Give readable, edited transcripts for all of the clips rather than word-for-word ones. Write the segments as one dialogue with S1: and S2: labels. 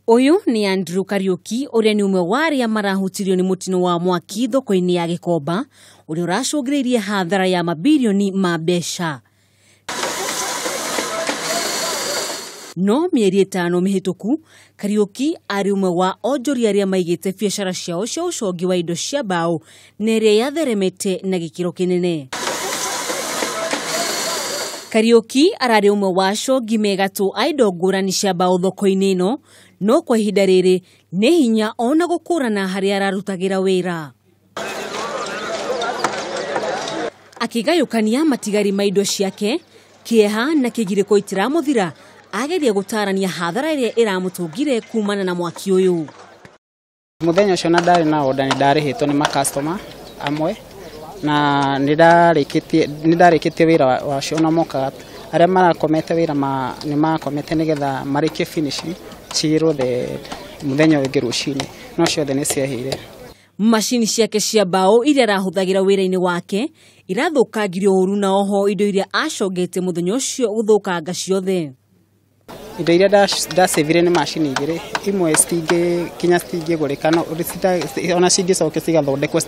S1: Uyu ni Andrew Kariuki uria ni umwe wa aria marahutirio ni mutino wa mwaki thoko-ini ya Gikomba uria uracungiriria hathara ya mamirioni ma mbeca. No mieri ithano mihituku, Kariuki ari umwe wa Onjoria aria maigite biacara ciao cia ucongi wa indo cia mbao na iria yatheremete na gikiro kinene. Kariuki arari umwe wa acongi megatu a indo ngurani cia mbao thoko-ini ino, no kwa ihinda riri ni hinya ona gukurana haria ararutagira wira. Akigayukania matigari ma indo ciake, kieha na kigiriko itiramuthira, ageria gutarania hathara iria iramutungire kumana na mwaki uyu.
S2: Muthenya ucio na ndari na order ni ndarihitwo ni customer amwe na nindarikitie wira wacio na moka aria marakomete wira ni makomete nigetha marikie finish chiro the muthenya wingi rucini no ciothe ni ciahire.
S1: Machini ciake cia mbao iria arahuthagira wira-ini wake irathukangirio uru na oho indo iria acongete muthenya ucio guthukanga ciothe.
S2: Indo iria ndasevire ni machini igiri, imwe kinya gurika no ona cingicoke cigathondekwo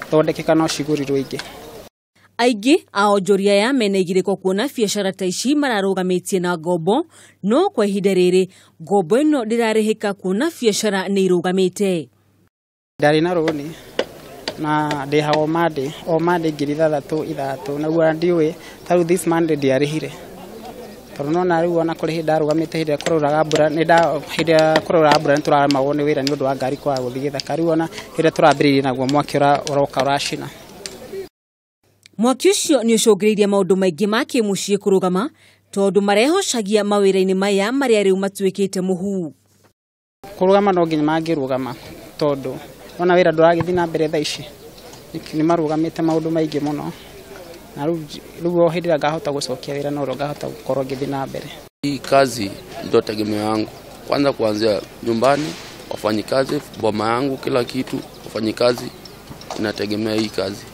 S2: thondekeka no cigurirwo ingi.
S1: Aingi a Onjoria ya mena igiriko kuona biacara ta ici mararugamitie na ngombo, no kwa ihinda riri ngombo ino ndirarihika kuona biacara ni irugamite.
S2: Ndari na roni na ndihago mande ngiri ithatu na gwa ndiwe taru this Monday ndiarihire. Tono na riu ona kuri ndarugamite hinde kururaga mbura hinde kurura mbura nituramagwo wira ni undu wa ngari kwa guthigitha kari ona hinde turambiririe naguo mwaki uroka uracina.
S1: Mwaki ucio ni ucungiriria maundu maingi ma kimucii kurugama tondu marehocagia mawira-ini maya maria riu matuikite muhu.
S2: Kurugama no nginya mangirugama tondu ona wira nduragithi na mbere thaa ici ni marugamite maundu maingi muno. Na rugo hidira ngahota gucokia wira no ngahota gukorwo ngithi na mbere.
S3: Hii kazi ndio tegemeo yangu. Kwanza kuanzia nyumbani, wafanyikazi, boma yangu, kila kitu, wafanyikazi inategemea hii kazi.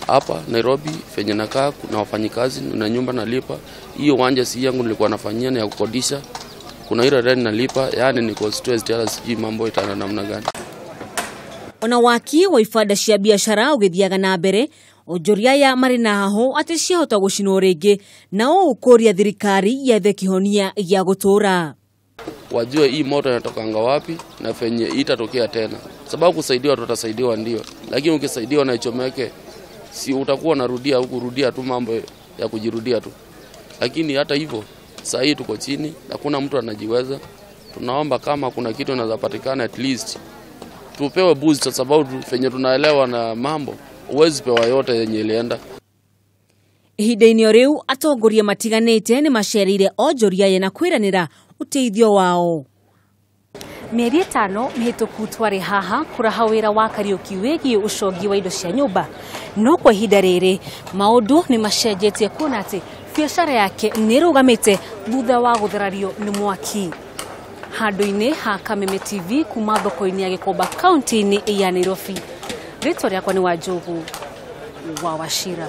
S3: Hapa Nairobi fenye nakaa kuna wafanyikazi na nyumba nalipa. Hiyo uwanja si yangu nilikuwa nafanyia na ya kukodisha. Kuna ile rent nalipa, yani niko stressed hata sijui mambo itaenda namna gani.
S1: Ona waki wa ifada cia biacara ugithiaga na mbere, Onjoria ya marina haho ati ciahota gucinwo ringi na ukuria thirikari yethe kihonia ya gutura.
S3: Wajue hii moto inatokanga wapi na fenye itatokea tena. Sababu kusaidiwa tutasaidiwa ndio, lakini ukisaidiwa na ichomeke si utakuwa unarudia huku rudia tu mambo ya kujirudia tu. Lakini hata hivyo saa hii tuko chini, hakuna mtu anajiweza. Tunaomba kama kuna kitu inazapatikana at least tupewe boost sababu fenye tunaelewa na mambo uwezi pewa yote yenye ilienda.
S1: Ihinda-ini riu atongoria matiganite ni macerire Onjoria na kwiranira uteithio wao. Mieri ithano mihituku twari haha kuraha wira wa Kariuki wigi ucongi wa indo cia nyumba, no kwa ihinda riri maundu ni macenjetie kuona ati biacara yake ni rugamite thutha wa gutharario ni mwaki. Handu-ini ha Kameme TV kuma thoko-ini ya Gikomba kaunti-ini ya Nairobi. Rĩtwa rĩakwa ni Wanjogu wa Wacira.